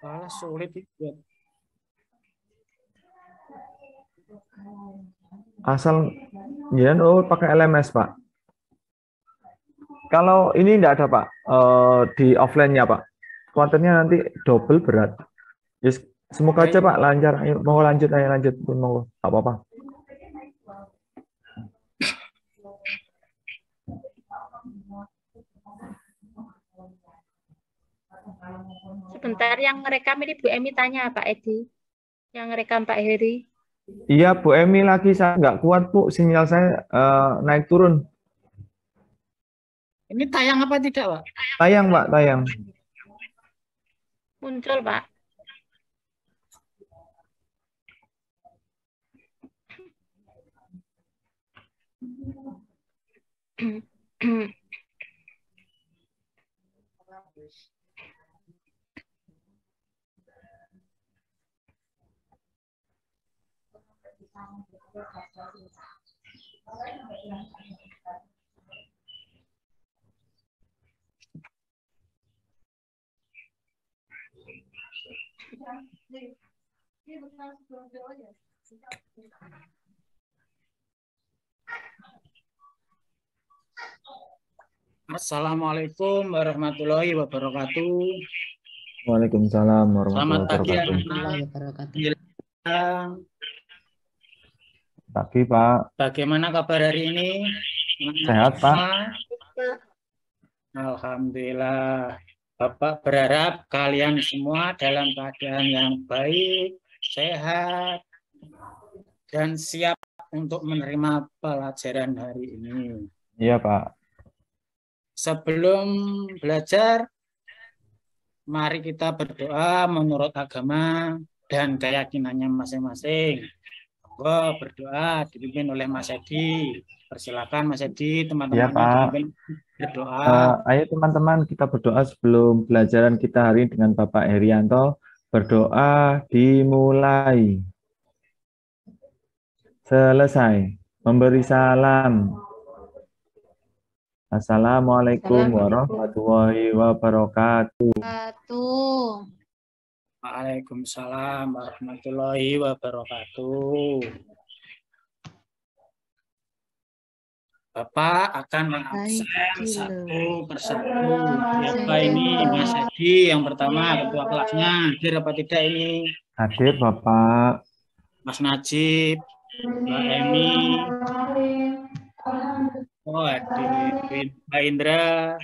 Malah sulit itu. Asal ya, pakai LMS, Pak. Kalau ini enggak ada, Pak, di offline-nya, Pak. Kontennya nanti double berat. Yes, semoga aja, Pak, lancar. Ayo, mau lanjut, ayo lanjut. Mau apa-apa. Sebentar, yang rekam ini Bu Emi tanya Pak Edi. Yang rekam Pak Heri. Iya, Bu Emi lagi, saya nggak kuat, Bu. Sinyal saya naik turun. Ini tayang apa tidak, Pak? Tayang, Pak, tayang. Muncul, Pak. Assalamualaikum warahmatullahi wabarakatuh. Waalaikumsalam Selamat warahmatullahi pagi. Pagi, Pak. Bagaimana kabar hari ini? Sehat, Pak. Alhamdulillah. Bapak berharap kalian semua dalam keadaan yang baik, sehat, dan siap untuk menerima pelajaran hari ini. Iya, Pak. Sebelum belajar, mari kita berdoa menurut agama dan keyakinannya masing-masing. Berdoa dipimpin oleh Mas Edi. Persilakan Mas Edi, teman-teman Iya, Pak. berdoa. Ayo teman-teman, kita berdoa sebelum pelajaran kita hari ini dengan Bapak Herianto. Berdoa dimulai. Selesai. Memberi salam. Assalamualaikum warahmatullahi wabarakatuh. Waalaikumsalam warahmatullahi wabarakatuh. Bapak akan mengabsen satu persatu. Siapa ini? Mas Edi yang pertama, ketua kelasnya. Hadir apa tidak ini? Hadir, Bapak. Mas Najib, Mbak Emi. Oh, hadir. Mbak Indra.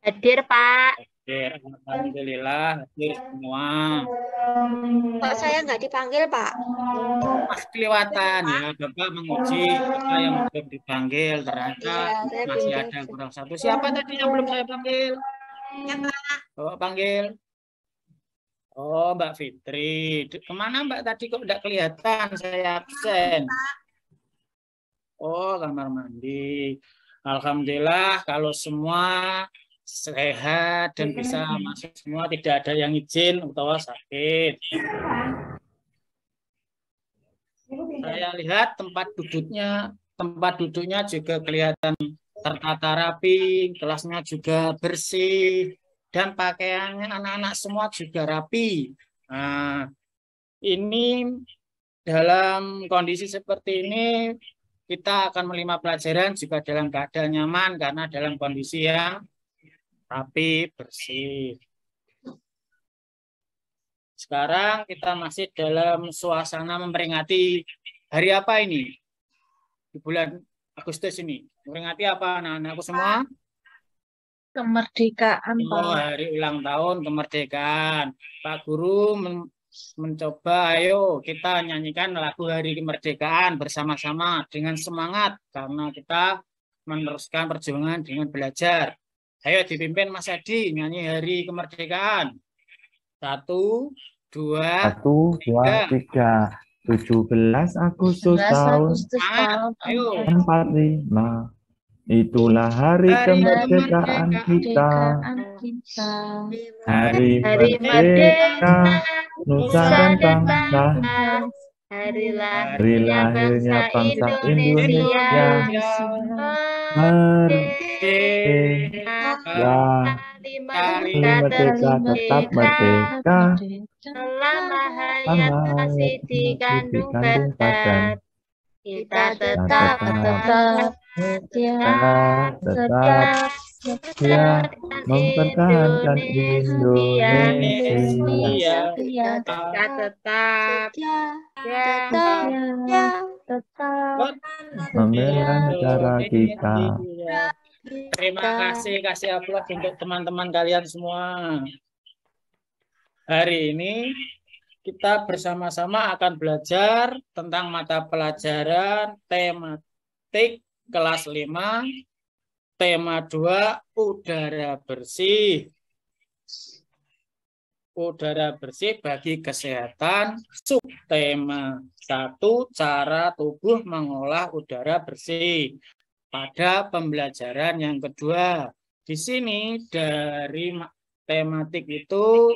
Hadir, Pak. Hadir. Alhamdulillah, hadir semua. Kok saya nggak dipanggil, Pak? Mas kelewatan ya, Bapak menguji apa yang belum dipanggil, ternyata masih ada kurang satu. Siapa tadi yang belum saya panggil? Ya, Pak. Bapak panggil. Oh, Mbak Fitri. Kemana Mbak tadi kok tidak kelihatan? Saya absen. Oh, kamar mandi. Alhamdulillah kalau semua sehat dan bisa masuk semua, tidak ada yang izin atau sakit. Saya lihat tempat duduknya juga kelihatan tertata rapi, kelasnya juga bersih, dan pakaiannya anak-anak semua juga rapi. Nah, ini dalam kondisi seperti ini kita akan menerima pelajaran juga dalam keadaan nyaman karena dalam kondisi yang rapi, bersih. Sekarang kita masih dalam suasana memperingati hari apa ini? Di bulan Agustus ini. Memperingati apa anak-anakku semua? Kemerdekaan, Pak. Oh, hari ulang tahun kemerdekaan. Pak Guru mencoba, ayo kita nyanyikan lagu hari kemerdekaan bersama-sama dengan semangat. Karena kita meneruskan perjuangan dengan belajar. Ayo dipimpin Mas Adi nyanyi hari kemerdekaan. 1, 2, 3. 17 Agustus tahun 45. Itulah hari kemerdekaan kita. Hari merdeka Nusa dan bangsa. hari Hari lahirnya lahirnya bangsa bangsa Indonesia. Indonesia. Merdeka, kalimat Kali kita merdeka tetap merdeka. selama hayat masih dikandung Dikandung badan. badan. Kita Tetap tetap tetap setia mempertahankan Indonesia. Kita tetap Membela negara kita. Terima kasih aplaus untuk teman-teman kalian semua. Hari ini kita bersama-sama akan belajar tentang mata pelajaran tematik kelas 5, tema 2, udara bersih. Udara bersih bagi kesehatan, subtema 1, cara tubuh mengolah udara bersih. Pada pembelajaran yang kedua, di sini dari tematik itu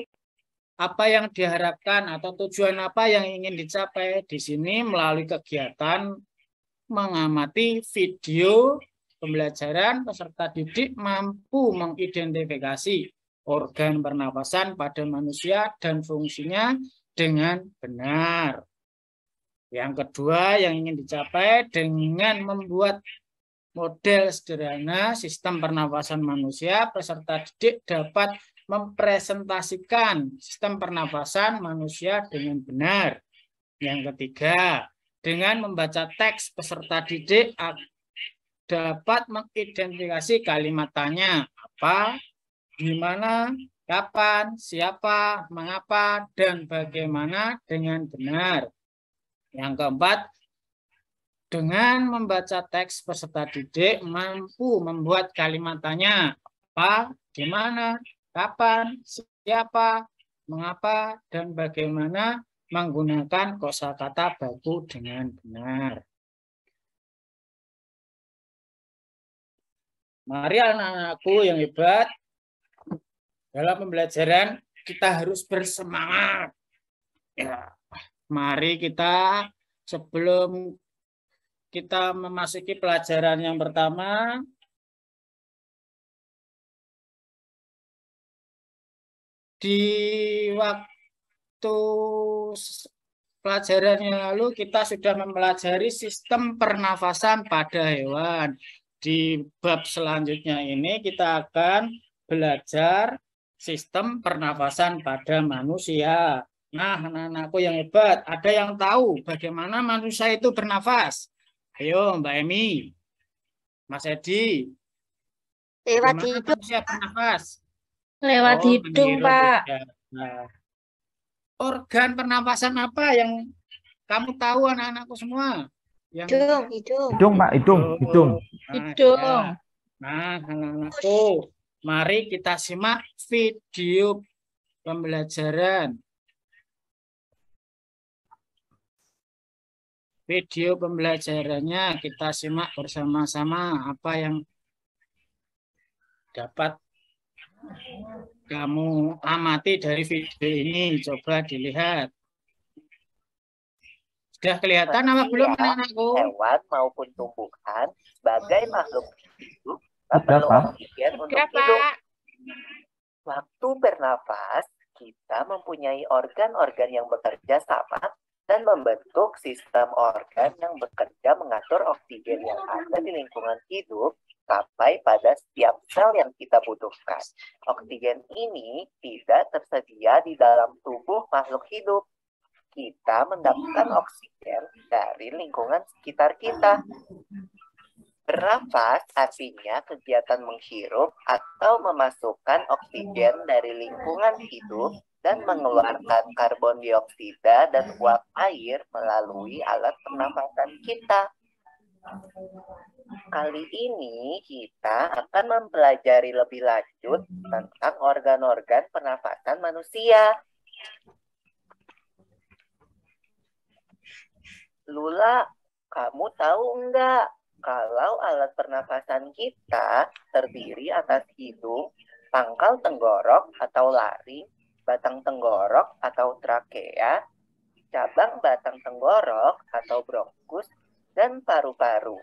apa yang diharapkan atau tujuan apa yang ingin dicapai di sini melalui kegiatan mengamati video pembelajaran peserta didik mampu mengidentifikasi organ pernapasan pada manusia dan fungsinya dengan benar. Yang kedua yang ingin dicapai dengan membuat model sederhana sistem pernapasan manusia, peserta didik dapat mempresentasikan sistem pernapasan manusia dengan benar. Yang ketiga, dengan membaca teks peserta didik dapat mengidentifikasi kalimat tanya apa, gimana, kapan, siapa, mengapa, dan bagaimana dengan benar. Yang keempat, dengan membaca teks peserta didik mampu membuat kalimat tanya apa, gimana, kapan, siapa, mengapa, dan bagaimana menggunakan kosakata baku dengan benar. Mari anak-anakku yang hebat, dalam pembelajaran kita harus bersemangat. Ya, mari kita sebelum kita memasuki pelajaran yang pertama, di waktu pelajaran yang lalu kita sudah mempelajari sistem pernafasan pada hewan. Di bab selanjutnya ini kita akan belajar sistem pernafasan pada manusia. Nah, anak-anakku yang hebat, ada yang tahu bagaimana manusia itu bernafas? Ayo Mbak Emi, Mas Edi. Lewat Bagaimana hidung. manusia bernafas? Lewat hidung, menghirup Pak. udara. Organ pernapasan apa yang kamu tahu anak-anakku semua? Yang Hidung. Hidung, Pak, hidung. Hidung. Ya. Nah, anak-anakku, mari kita simak video pembelajaran. Video pembelajarannya kita simak bersama-sama apa yang dapat kamu amati dari video ini. Coba dilihat. Sudah kelihatan apa belum anak-anakku? Hewan maupun tumbuhan sebagai makhluk hidup Sudah, perlu Pak. oksigen untuk Ya, hidup. Pak. Waktu bernafas, kita mempunyai organ-organ yang bekerja sama dan membentuk sistem organ yang bekerja mengatur oksigen yang ada di lingkungan hidup sampai pada setiap sel yang kita butuhkan. Oksigen ini tidak tersedia di dalam tubuh makhluk hidup. Kita mendapatkan oksigen dari lingkungan sekitar kita. Bernafas artinya kegiatan menghirup atau memasukkan oksigen dari lingkungan hidup dan mengeluarkan karbon dioksida dan uap air melalui alat pernafasan kita. Kali ini kita akan mempelajari lebih lanjut tentang organ-organ pernafasan manusia. Lula, kamu tahu enggak kalau alat pernafasan kita terdiri atas hidung, pangkal tenggorok atau laring, batang tenggorok atau trakea, cabang batang tenggorok atau bronkus, dan paru-paru.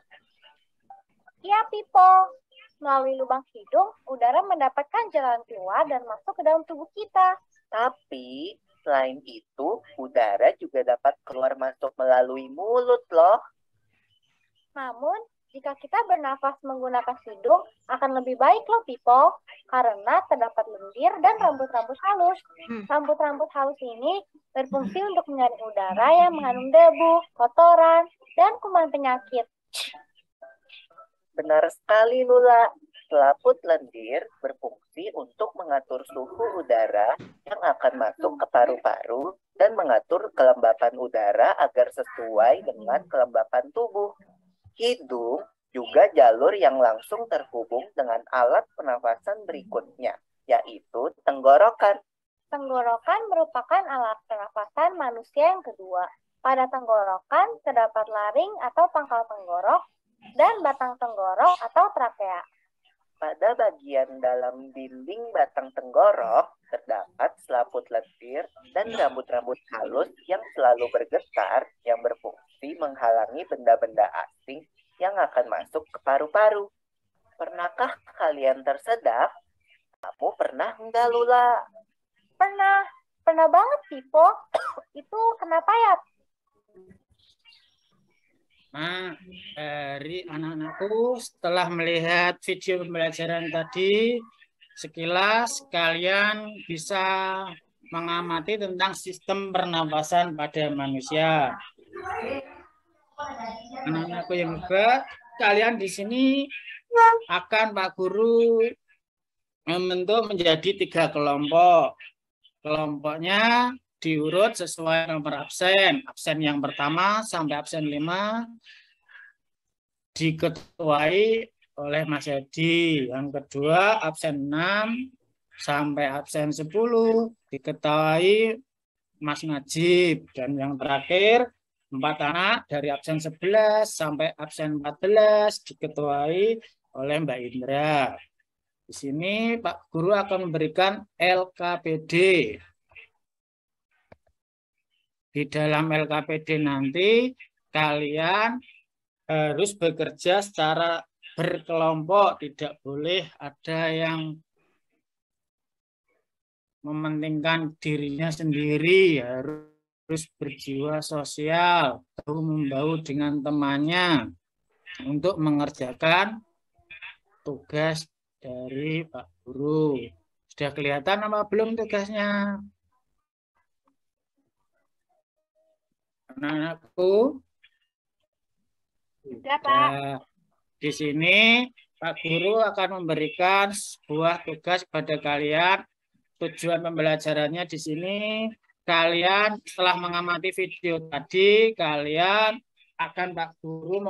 Iya, Pipo. Melalui lubang hidung, udara mendapatkan jalan keluar dan masuk ke dalam tubuh kita. Tapi selain itu, udara juga dapat keluar masuk melalui mulut loh. Namun, jika kita bernafas menggunakan hidung, akan lebih baik loh, Pipo. Karena terdapat lendir dan rambut-rambut halus. Rambut-rambut halus ini berfungsi untuk menyaring udara yang mengandung debu, kotoran, dan kuman penyakit. Benar sekali, Lula. Selaput lendir berfungsi untuk mengatur suhu udara yang akan masuk ke paru-paru dan mengatur kelembapan udara agar sesuai dengan kelembapan tubuh. Hidung juga jalur yang langsung terhubung dengan alat pernafasan berikutnya, yaitu tenggorokan. Tenggorokan merupakan alat pernafasan manusia yang kedua. Pada tenggorokan terdapat laring atau pangkal tenggorok dan batang tenggorok atau trakea. Pada bagian dalam dinding batang tenggorok terdapat selaput lendir dan rambut-rambut halus yang selalu bergetar yang berfungsi menghalangi benda-benda asing yang akan masuk ke paru-paru. Pernahkah kalian tersedak? Kamu pernah enggak, Lula? Pernah banget, Pipo. Itu kenapa ya? Nah, dari anak-anakku setelah melihat video pembelajaran tadi, sekilas kalian bisa mengamati tentang sistem pernapasan pada manusia. Anak-anakku yang hebat, kalian di sini akan Pak Guru membentuk menjadi 3 kelompok. Kelompoknya diurut sesuai nomor absen. Absen yang pertama sampai absen 5 diketuai oleh Mas Edi. Yang kedua absen 6 sampai absen 10 diketuai Mas Najib. Dan yang terakhir 4 anak dari absen 11 sampai absen 14 diketuai oleh Mbak Indra. Di sini Pak Guru akan memberikan LKPD. Di dalam LKPD nanti kalian harus bekerja secara berkelompok, tidak boleh ada yang mementingkan dirinya sendiri, harus berjiwa sosial, bahu-membahu dengan temannya untuk mengerjakan tugas dari Pak Guru. Sudah kelihatan apa belum tugasnya? Anak-anakku, Sudah, Pak. di sini Pak Guru akan memberikan sebuah tugas pada kalian. Tujuan pembelajarannya di sini, kalian setelah mengamati video tadi, kalian akan Pak Guru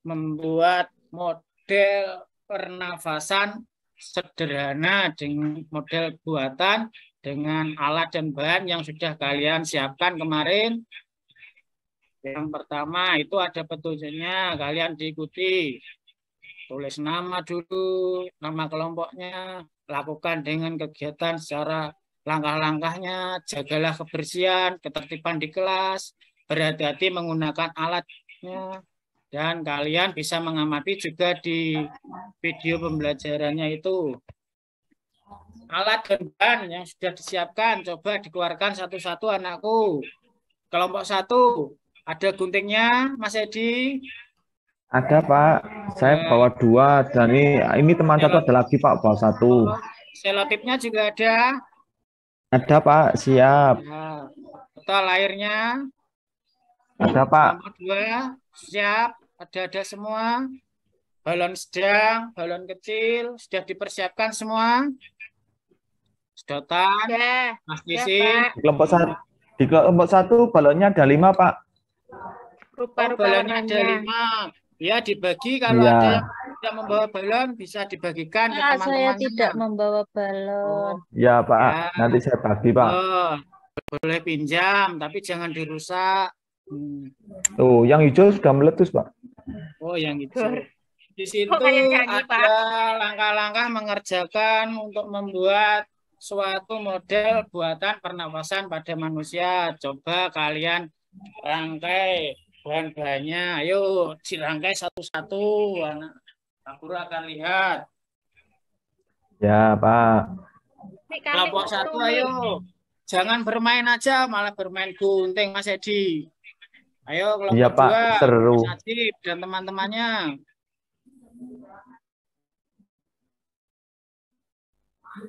membuat model pernafasan sederhana dengan model buatan dengan alat dan bahan yang sudah kalian siapkan kemarin. Yang pertama itu ada petunjuknya, kalian diikuti. Tulis nama dulu, nama kelompoknya, lakukan dengan kegiatan secara langkah-langkahnya, jagalah kebersihan, ketertiban di kelas, berhati-hati menggunakan alatnya, dan kalian bisa mengamati juga di video pembelajarannya itu. Alat dan bahan yang sudah disiapkan, coba dikeluarkan satu-satu anakku. Kelompok 1. Ada guntingnya, Mas Edi? Ada, Pak. Saya bawa 2 dan ini teman satu ada lagi, Pak, bawa 1. Selotipnya juga ada? Ada, Pak. Siap. Ya. Total airnya? Ada, Pak. Kelompok 2, siap. Ada semua. Balon sedang, balon kecil, sudah dipersiapkan semua? Sedotan, Ya, Mas ya, Disin. Pak. Di kelompok 1 balonnya ada 5, Pak. Rupa-rupa Balonnya ada warnanya. 5. Ya, dibagi kalau Iya. ada yang tidak membawa balon bisa dibagikan ke Pak, saya teman-teman. tidak membawa balon. Ya, Pak. Ya. Nanti saya bagi, Pak. Oh, boleh pinjam, tapi jangan dirusak. Tuh, yang hijau sudah meletus, Pak. Oh, yang itu. Di situ Kok kayak nyanyi, Pak? ada langkah-langkah mengerjakan untuk membuat suatu model buatan pernapasan pada manusia. Coba kalian rangkai bahan-bahannya. Ayo dirangkai satu-satu. Pak Guru akan lihat. Ya, Pak. Nih, kami Kelompok satu, ayo. Jangan bermain aja, malah bermain gunting, Mas Edi. Ayo, kelompok Iya, Pak. dua, Seru. Mas Najib dan teman-temannya.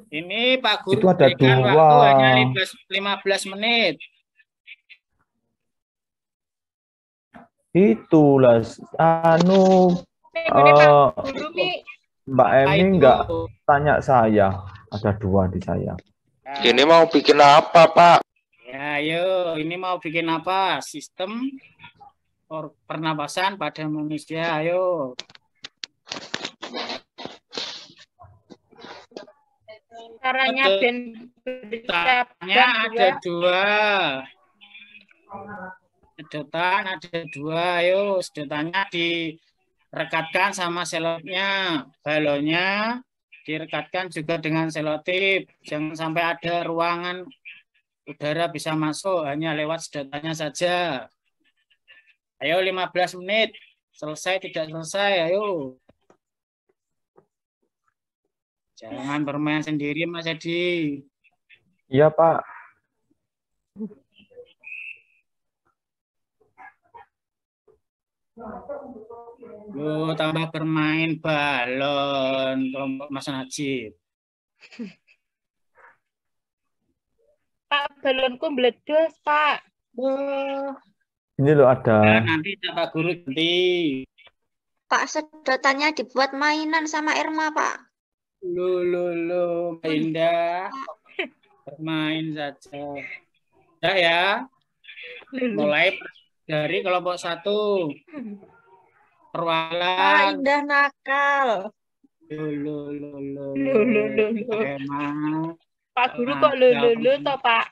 Ini Pak Guru Itu ada berikan dua. waktu hanya 15 menit. Itulah, anu, Pak Guru nih. Mbak Emi Itu. nggak tanya saya. Ada dua di saya. Ini mau bikin apa, Pak? Ya, ayo, ini mau bikin apa? Sistem pernapasan pada manusia, ayo. Caranya ada dua. Sedotan ada dua, ayo. Sedotannya direkatkan sama selotnya. Balonnya direkatkan juga dengan selotip. Jangan sampai ada ruangan udara bisa masuk, hanya lewat sedotannya saja. Ayo 15 menit. Selesai tidak selesai, ayo. Jangan bermain sendiri, Mas Edi. Iya, Pak. Loh, tambah bermain balon kelompok Mas Najib. Pak, balonku meledos, Pak. Ini loh ada. Ya, nanti Pak Guru ganti. Pak, sedotannya dibuat mainan sama Irma, Pak. Lo, Indah. Bermain saja. Ya. Mulai dari kelompok satu. Pak, Perwakilan. Indah nakal. Lo. Pak Guru kok lo toh, Pak?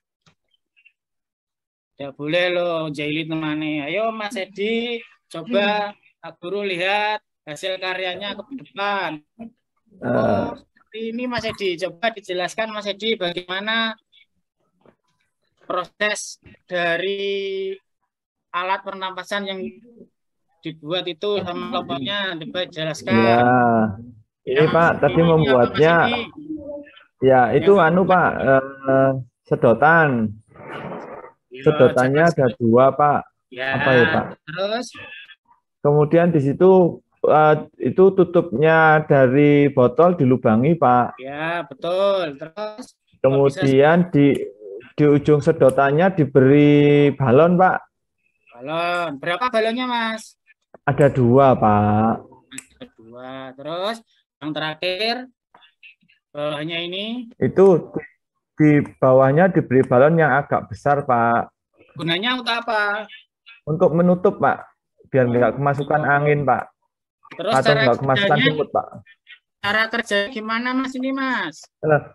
Ya boleh lo, jahili temane. Ayo Mas Edi, coba Pak Guru lihat hasil karyanya ke depan. Oh, seperti ini Mas Edi. Coba dijelaskan Mas Edi bagaimana proses dari alat pernapasan yang dibuat itu sama kelompoknya. Coba jelaskan. Ya, ini Pak, tadi membuatnya. Ya, itu anu Pak, sedotan. Sedotannya ada dua, Pak. Ya, apa ya, Pak? Terus? Kemudian di situ itu tutupnya dari botol dilubangi, Pak. Ya, betul. Terus? Kemudian di ujung sedotannya diberi balon, Pak. Balon. Berapa balonnya, Mas? Ada dua, Pak. Ada dua. Terus yang terakhir bawahnya ini? Itu di bawahnya diberi balon yang agak besar, Pak. Gunanya untuk apa? Untuk menutup, Pak. Biar nggak kemasukan angin, Pak. Terus atau nggak kemasukan semut, Pak. Cara kerja gimana, Mas, ini, Mas?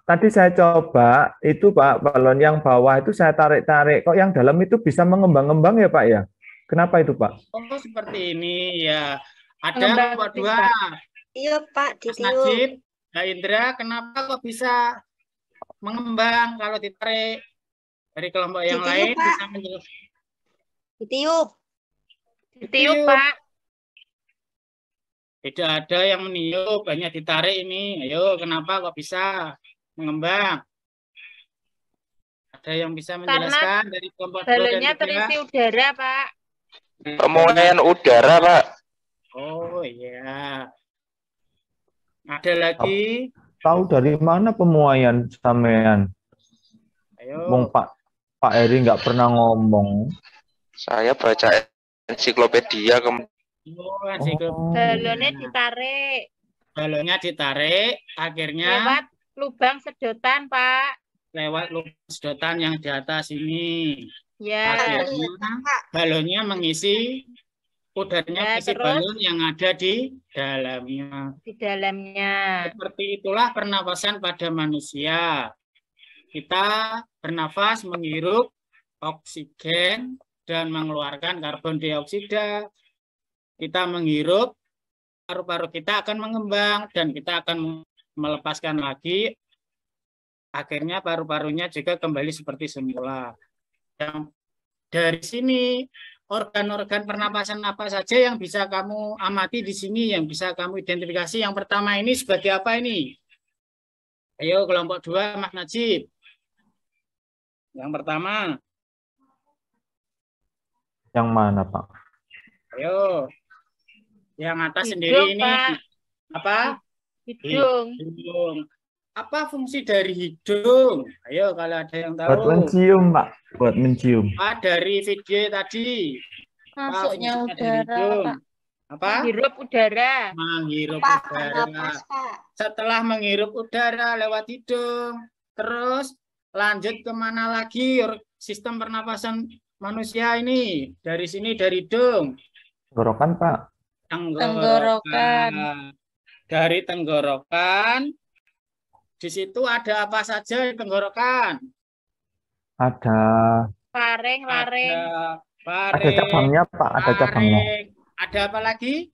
Tadi saya coba, itu, Pak, balon yang bawah itu saya tarik-tarik. Kok yang dalam itu bisa mengembang-ngembang ya, Pak, ya? Kenapa itu, Pak? Oh, seperti ini, ya. Ada kelompok dua. Iya, Pak, Mas Najib, Mbak Indra, kenapa kok bisa mengembang kalau ditarik? Dari kelompok yang lain Pak. bisa menjelaskan. Ditiup, Pak. Tidak ada yang meniup, hanya ditarik ini. Ayo, kenapa kok bisa mengembang? Ada yang bisa menjelaskan dari kelompok dua dan balonnya tiga? terisi udara, Pak. Pemuaian udara, Pak. Oh iya. Ada lagi? Tahu dari mana pemuaian sampean? Ayo. Bung Pak Eri nggak pernah ngomong. Saya baca ensiklopedia Balonnya ditarik. Balonnya ditarik, akhirnya lewat lubang sedotan, Pak. Lewat lubang sedotan yang di atas ini. Ya. Akhirnya balonnya mengisi udaranya, mengisi balon yang ada di dalamnya. Di dalamnya. Seperti itulah pernapasan pada manusia. Kita bernafas, menghirup oksigen dan mengeluarkan karbon dioksida. Kita menghirup, paru-paru kita akan mengembang dan kita akan melepaskan lagi akhirnya paru-parunya juga kembali seperti semula. Yang dari sini organ-organ pernapasan apa saja yang bisa kamu amati di sini, yang bisa kamu identifikasi. Yang pertama ini sebagai apa ini? Ayo kelompok 2 Mas Najib. Yang pertama. Yang mana, Pak? Ayo. Yang atas Hidung, sendiri ini. Pak. Apa? Hidung. Hidung. Apa fungsi dari hidung? Ayo kalau ada yang tahu. Buat mencium, Pak. Buat mencium. Dari video tadi. Masuknya fungsinya dari udara, hidung? Pak. Apa? Menghirup udara. Menghirup Pak, udara. napas, Pak. Setelah menghirup udara lewat hidung, terus lanjut kemana lagi sistem pernapasan manusia ini? Dari sini, dari hidung. Tenggorokan, Pak. Tenggorokan. Dari tenggorokan. Di situ ada apa saja di tenggorokan? Ada Faring, laring. ada cabangnya, Pak. Ada cabangnya. Ada apa lagi?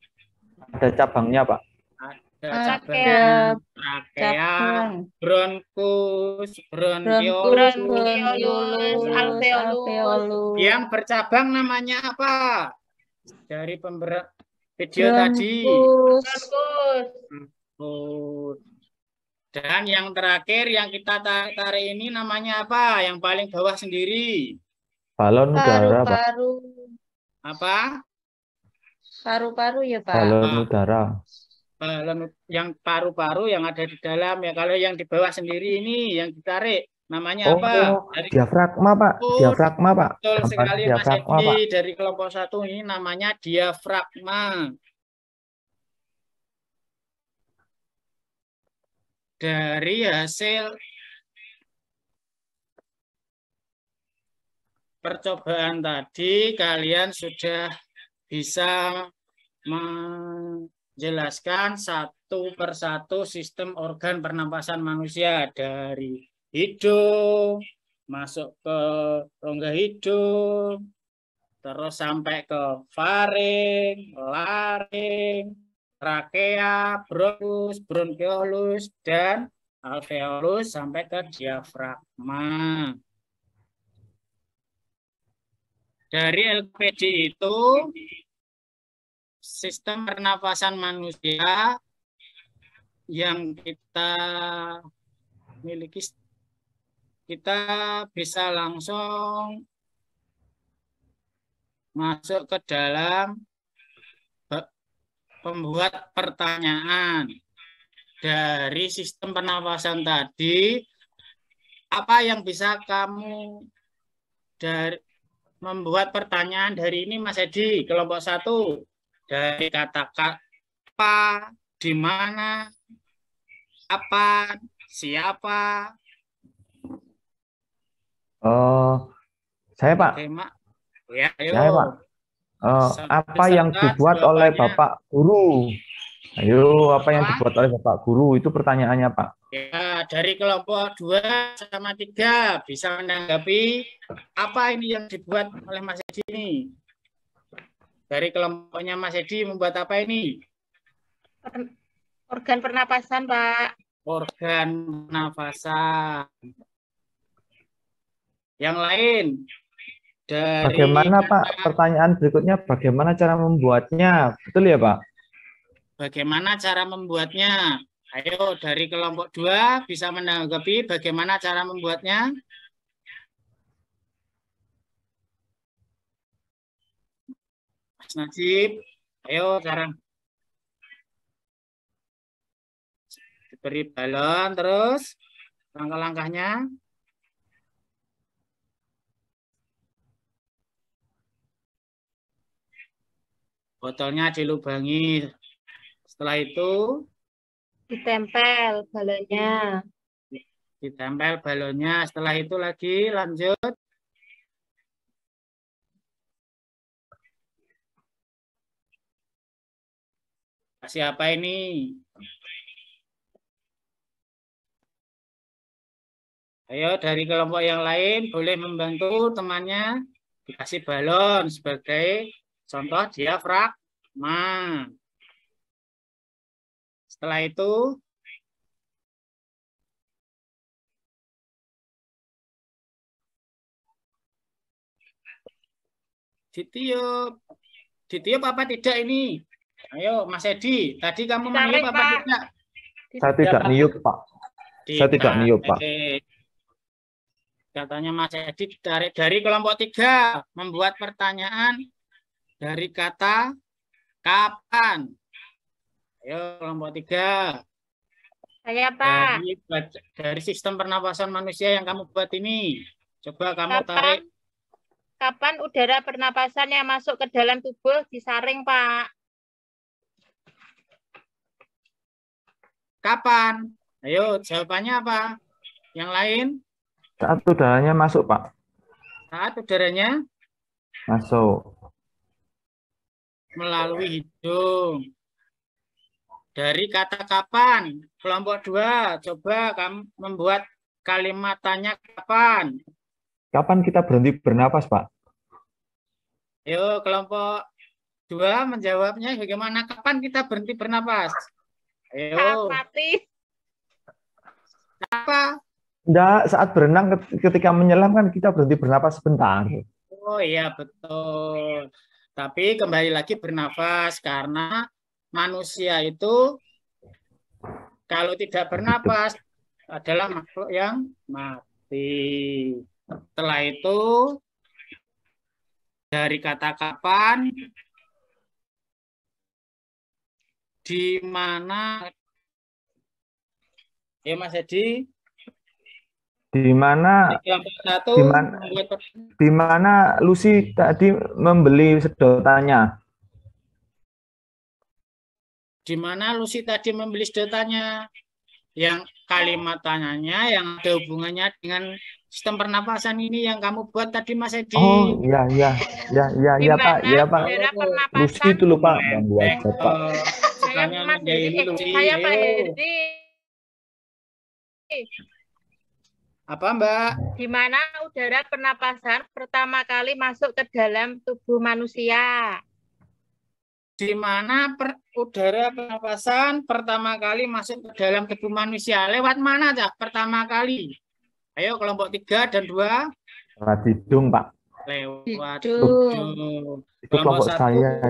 Ada cabangnya, Pak. Ada Ada trakea, bronkus, bronkiolus, alveolus. Yang bercabang namanya apa? Dari video tadi. Bronkus. Dan yang terakhir yang kita tarik ini namanya apa? Yang paling bawah sendiri. Balon udara, Pak. Paru-paru. Apa? Paru-paru ya, Pak. Balon udara. Balon yang paru-paru yang ada di dalam ya. Kalau yang di bawah sendiri ini yang ditarik namanya apa? Diafragma, Pak. Diafragma, Pak. Betul sekali Mas Diafragma, Edi. Pak. Dari kelompok 1 ini namanya diafragma. Dari hasil percobaan tadi kalian sudah bisa menjelaskan satu persatu sistem organ pernapasan manusia dari hidung masuk ke rongga hidung terus sampai ke faring, laring, trakea, bronkus, bronkiolus, dan alveolus sampai ke diafragma. Dari LPD itu sistem pernapasan manusia yang kita miliki, kita bisa langsung masuk ke dalam pembuat pertanyaan. Dari sistem pernapasan tadi, apa yang bisa kamu membuat pertanyaan dari ini, Mas Edi, kelompok 1? Dari kata apa, di mana, apa, siapa? Saya, Pak. Ya, ayo. Saya, Pak. Apa yang dibuat oleh Bapak Guru? Ayo, apa yang dibuat oleh Bapak Guru? Itu pertanyaannya, Pak. Ya, dari kelompok 2 sama 3 bisa menanggapi apa ini yang dibuat oleh Mas Edi ini. Dari kelompoknya Mas Edi membuat apa ini? Organ pernapasan, Pak. Organ pernapasan. Yang lain? Bagaimana, Pak? Pertanyaan berikutnya, bagaimana cara membuatnya? Betul ya, Pak? Bagaimana cara membuatnya? Ayo, dari kelompok 2 bisa menanggapi bagaimana cara membuatnya? Mas Najib, ayo cara diberi balon terus langkah-langkahnya. Botolnya dilubangi. Setelah itu ditempel balonnya. Ditempel balonnya. Setelah itu lagi lanjut. Kasih apa ini? Ayo dari kelompok yang lain boleh membantu temannya dikasih balon sebagai contoh diafragma. Setelah itu Ditiup. Ditiup apa tidak ini? Ayo Mas Edi, tadi kamu Ditarik, meniup apa Pak. tidak? Saya tidak niup, Pak. Saya tidak niup, Pak. Katanya Mas Edi dari kelompok 3 membuat pertanyaan dari kata kapan. Ayo kelompok 3. Saya, Pak. Dari sistem pernapasan manusia yang kamu buat ini. Coba kamu tarik. Kapan udara pernapasan yang masuk ke dalam tubuh disaring, Pak? Kapan? Ayo jawabannya apa? Yang lain? Saat udaranya masuk, Pak. Saat udaranya Masuk. melalui hidung. Dari kata kapan? Kelompok 2, coba kamu membuat kalimat tanya kapan. Kapan kita berhenti bernapas, Pak? Ayo kelompok 2 menjawabnya bagaimana? Kapan kita berhenti bernapas? Ayo. Mati. Apa? Enggak, saat berenang ketika menyelam kan kita berhenti bernapas sebentar. Oh iya betul. Tapi kembali lagi bernafas karena manusia itu kalau tidak bernapas adalah makhluk yang mati. Setelah itu dari kata kapan, di mana, ya Mas Edi, di mana Lucy tadi membeli sedotannya? Di mana Lucy tadi membeli sedotannya? Yang kalimat tanyanya yang ada hubungannya dengan sistem pernapasan ini yang kamu buat tadi Mas Edi. Oh iya Pak, iya Pak. Lucy itu lupa membuat Bapak. Saya Mas Edi, saya Pak Edi. Apa Mbak? Di mana udara pernapasan pertama kali masuk ke dalam tubuh manusia? Di mana udara pernapasan pertama kali masuk ke dalam tubuh manusia? Lewat mana Cak pertama kali? Ayo kelompok 3 dan 2. Lewat hidung, Pak. Lewat hidung. Itu kelompok 1. Saya.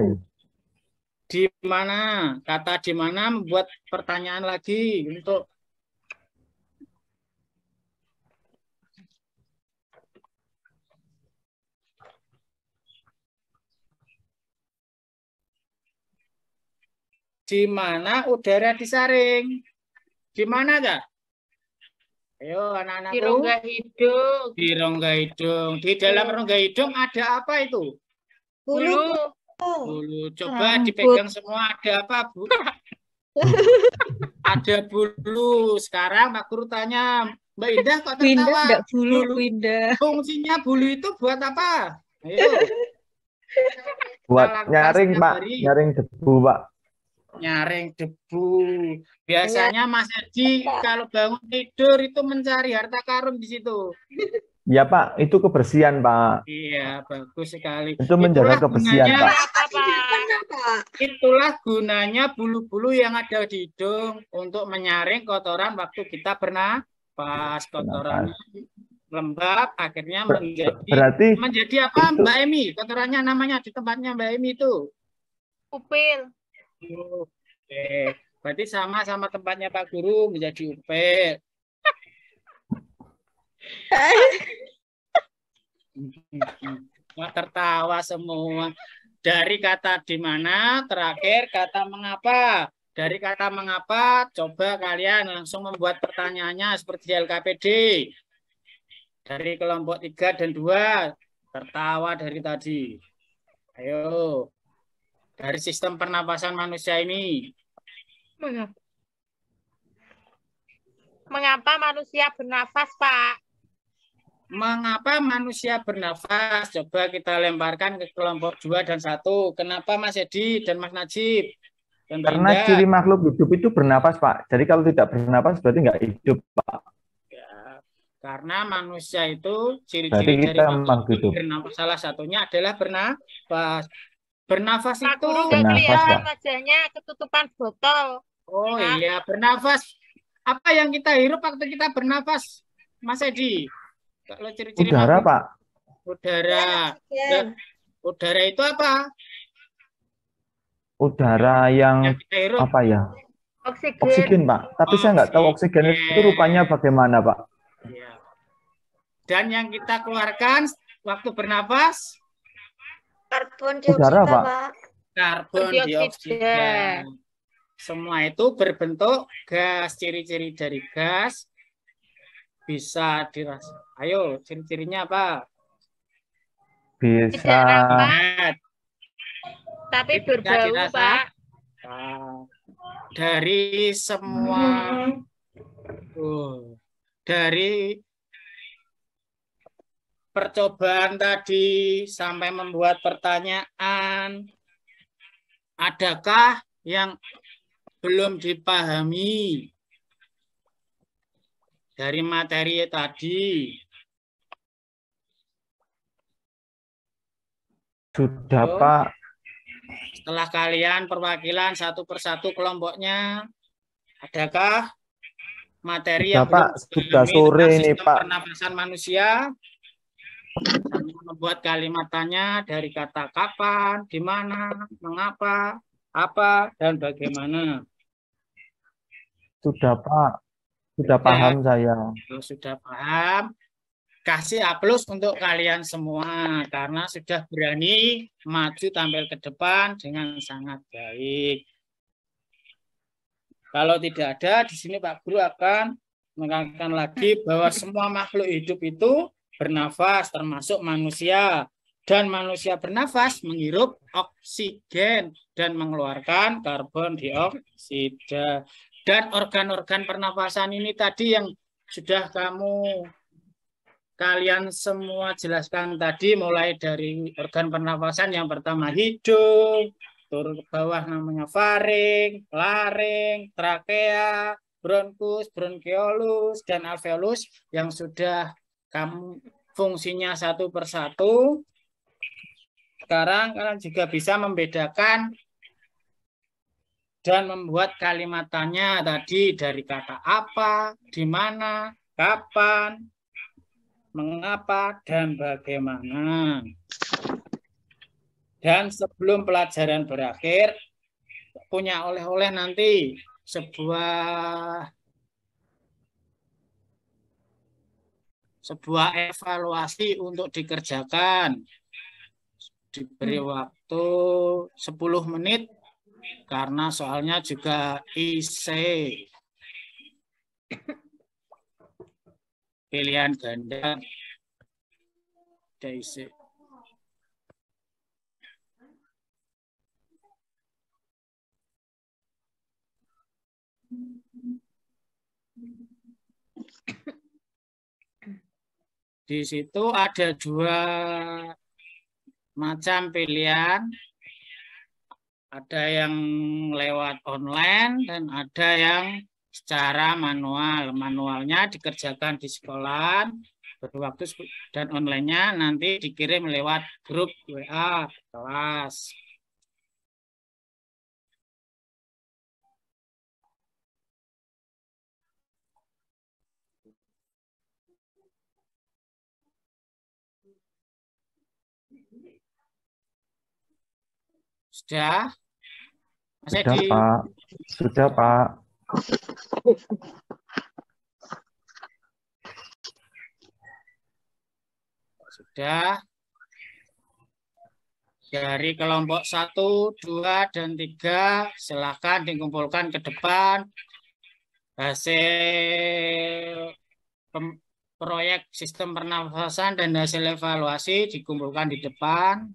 Di mana? Kata di mana membuat pertanyaan lagi untuk di mana udara disaring? Di mana, Kak? Ayo, anak-anakku. Di rongga hidung. Di rongga hidung. Di dalam rongga hidung ada apa itu? Bulu. Bulu. Coba dipegang semua. Ada apa, Bu? Ada bulu. Sekarang Pak Guru tanya, Mbak Indah kok tertawa? Enggak bulu, Indah. Fungsinya bulu itu buat apa? Ayo. Buat nyaring, Pak. Nyaring debu, Pak. Nyaring debu. Biasanya Mas Edi kalau bangun tidur itu mencari harta karun di situ. Ya Pak, itu kebersihan Pak. Iya, bagus sekali. Itu menjaga kebersihan Pak. Itulah gunanya bulu-bulu yang ada di hidung untuk menyaring kotoran waktu kita bernapas. Kotoran lembab akhirnya menjadi apa Mbak Emi? Kotorannya namanya di tempatnya Mbak Emi itu? Upil. Oke, berarti sama tempatnya Pak Guru menjadi upil. Nggak tertawa semua. Dari kata di mana, terakhir kata mengapa. Dari kata mengapa, coba kalian langsung membuat pertanyaannya seperti LKPD. Dari kelompok 3 dan 2, tertawa dari tadi. Ayo. Dari sistem pernapasan manusia ini. Mengapa manusia bernafas, Pak? Mengapa manusia bernafas? Coba kita lemparkan ke kelompok 2 dan 1. Kenapa Mas Edi dan Mas Najib? Dan karena ciri makhluk hidup itu bernafas, Pak. Jadi kalau tidak bernafas berarti nggak hidup, Pak. Ya, karena manusia itu ciri-ciri dari makhluk hidup bernafas. Salah satunya adalah bernafas. Bernafas Pak itu Guru nggak kelihatan wajahnya ketutupan botol. Oh iya, bernafas. Apa yang kita hirup waktu kita bernafas, Mas Edi? Kalau ciri-ciri udara, Pak. Udara. Udara itu apa? Udara yang Yang kita hirup. apa ya? Oksigen. Oksigen, Pak. Tapi saya nggak tahu oksigen itu rupanya bagaimana, Pak. Ya. Dan yang kita keluarkan waktu bernapas? Karbon Udara, dioksida, Pak. Pak. Karbon dioksida. Semua itu berbentuk gas. Ciri-ciri dari gas bisa dirasa. Ayo, ciri-cirinya apa? Tidak Bisa ramah, tapi Bisa berbau, dirasa. Pak. Nah, dari semua dari percobaan tadi sampai membuat pertanyaan, adakah yang belum dipahami dari materi tadi? sudah, Belum? Pak. Setelah kalian perwakilan satu persatu kelompoknya, adakah materi Sudah, yang Pak. belum Sudah dipahami sore tentang ini, sistem Pak. pernafasan manusia? Membuat kalimat tanya dari kata kapan, di mana, mengapa, apa, dan bagaimana. Sudah, Pak. Sudah paham saya. Kalau sudah paham, kasih A+ untuk kalian semua karena sudah berani maju tampil ke depan dengan sangat baik. Kalau tidak ada, di sini Pak Guru akan menekankan lagi bahwa semua makhluk hidup itu bernafas, termasuk manusia. Dan manusia bernafas menghirup oksigen dan mengeluarkan karbon dioksida. Dan organ-organ pernafasan ini tadi yang sudah kalian semua jelaskan tadi, mulai dari organ pernafasan yang pertama hidung, turun ke bawah namanya faring, laring, trakea, bronkus, bronkiolus, dan alveolus yang sudah kamu fungsinya satu persatu. Sekarang kalian juga bisa membedakan dan membuat kalimat tanya tadi dari kata apa, di mana, kapan, mengapa, dan bagaimana. Dan sebelum pelajaran berakhir, punya oleh-oleh nanti sebuah evaluasi untuk dikerjakan. Diberi waktu 10 menit karena soalnya juga IC. Pilihan ganda. IC. Di situ ada 2 macam pilihan. Ada yang lewat online dan ada yang secara manual. Manualnya dikerjakan di sekolah berwaktu dan online-nya nanti dikirim lewat grup WA kelas. Sudah? Mas Sudah, Edi? Pak. Sudah, Pak. Sudah. Dari kelompok 1, 2, dan 3, silakan dikumpulkan ke depan. Hasil proyek sistem pernafasan dan hasil evaluasi dikumpulkan di depan.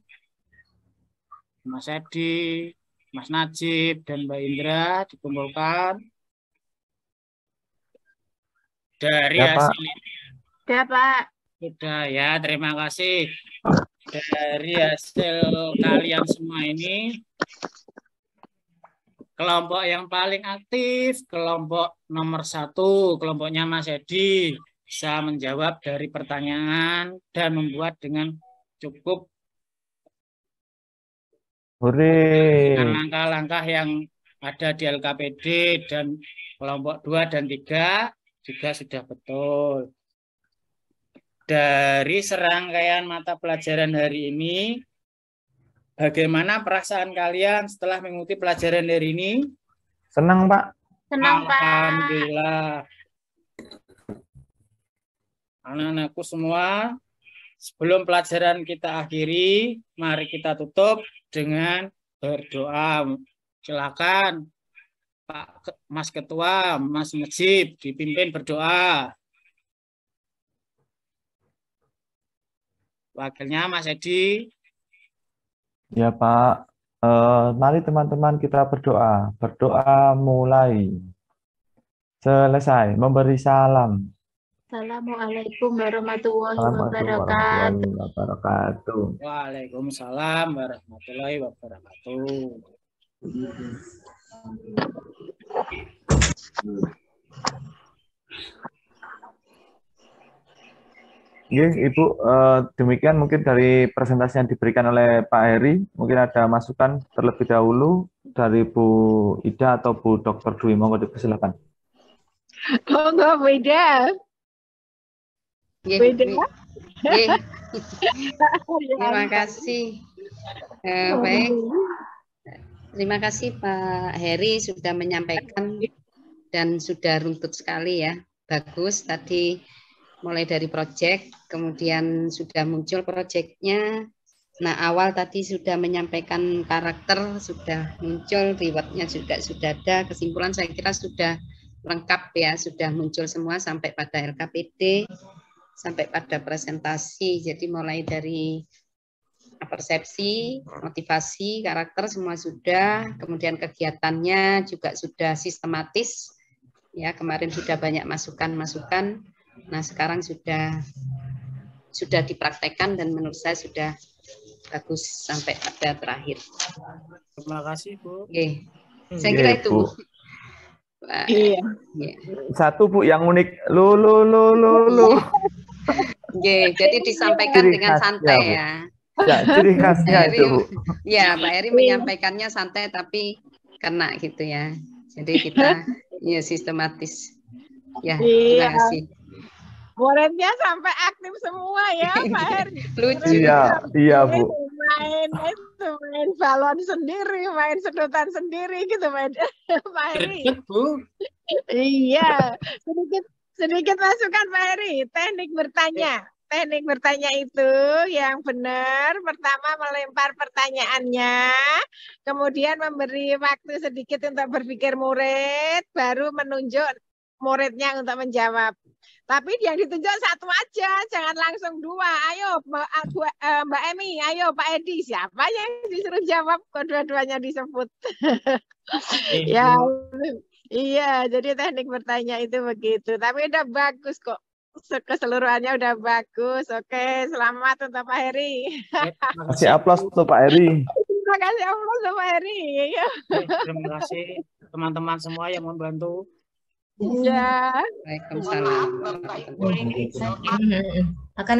Mas Edi, Mas Najib, dan Mbak Indra dikumpulkan. Dari Ya, Pak. hasil Ya, Pak. sudah ya, terima kasih. Dari hasil kalian semua ini, kelompok yang paling aktif, kelompok nomor 1, kelompoknya Mas Edi, bisa menjawab dari pertanyaan dan membuat dengan cukup dengan langkah-langkah yang ada di LKPD, dan kelompok 2 dan 3 juga sudah betul. Dari serangkaian mata pelajaran hari ini, Bagaimana perasaan kalian setelah mengikuti pelajaran dari ini? Senang, Pak. Senang, Pak. Alhamdulillah. Anak-anakku semua, sebelum pelajaran kita akhiri, mari kita tutup dengan berdoa. Silakan Pak Mas Ketua, Mas Najib dipimpin berdoa. Wakilnya Mas Edi. Ya, Pak. Mari teman-teman kita berdoa. Berdoa mulai. Selesai. Memberi salam. Assalamualaikum warahmatullahi Assalamualaikum wabarakatuh. warahmatullahi wabarakatuh. Waalaikumsalam warahmatullahi wabarakatuh. Ibu, demikian mungkin dari presentasi yang diberikan oleh Pak Heri. Mungkin ada masukan terlebih dahulu dari Bu Ida atau Bu Dr. Dwi. Monggo dipersilakan. Monggo Bu Ida. Terima kasih. Baik. Terima kasih Pak Heri sudah menyampaikan dan sudah runtut sekali ya. Bagus tadi mulai dari proyek, kemudian sudah muncul proyeknya. Nah, awal tadi sudah menyampaikan karakter, sudah muncul, rewardnya juga sudah ada. Kesimpulan saya kira sudah lengkap ya, sudah muncul semua sampai pada LKPD, sampai pada presentasi. Jadi mulai dari persepsi, motivasi, karakter semua sudah. Kemudian kegiatannya juga sudah sistematis. Ya, kemarin sudah banyak masukan-masukan. Nah, sekarang sudah dipraktekkan dan menurut saya sudah bagus sampai pada terakhir. Terima kasih, Bu. Oke. Saya kira itu, Bu. Iya. Satu, Bu, yang unik. Lo. Oke, jadi disampaikan Ciri dengan khasnya, santai Bu. ya. Ya, ciri khasnya itu, Bu. Ya, Pak Heri menyampaikannya santai tapi kena gitu ya. Jadi kita ya sistematis. Ya, terima kasih. Muridnya sampai aktif semua ya Pak Heri. Lucu. Iya, Bu. Main balon sendiri, main sedotan sendiri gitu Pak Heri. Bu. Iya, sedikit masukan Pak Heri. Teknik bertanya. Teknik bertanya itu yang benar, pertama melempar pertanyaannya, kemudian memberi waktu sedikit untuk berpikir murid, baru menunjuk muridnya untuk menjawab. Tapi yang ditunjuk satu aja, jangan langsung dua. Ayo Mbak Emi, ayo Pak Edi, siapa yang disuruh jawab? Kedua-duanya disebut. Ya, iya, jadi teknik bertanya itu begitu. Tapi udah bagus kok. Keseluruhannya udah bagus. Oke, selamat untuk Pak Heri. Kasih aplaus untuk Pak Heri. Terima kasih aplaus untuk Pak Heri. Terima kasih teman-teman semua yang membantu. Ya. Waalaikumsalam. Akan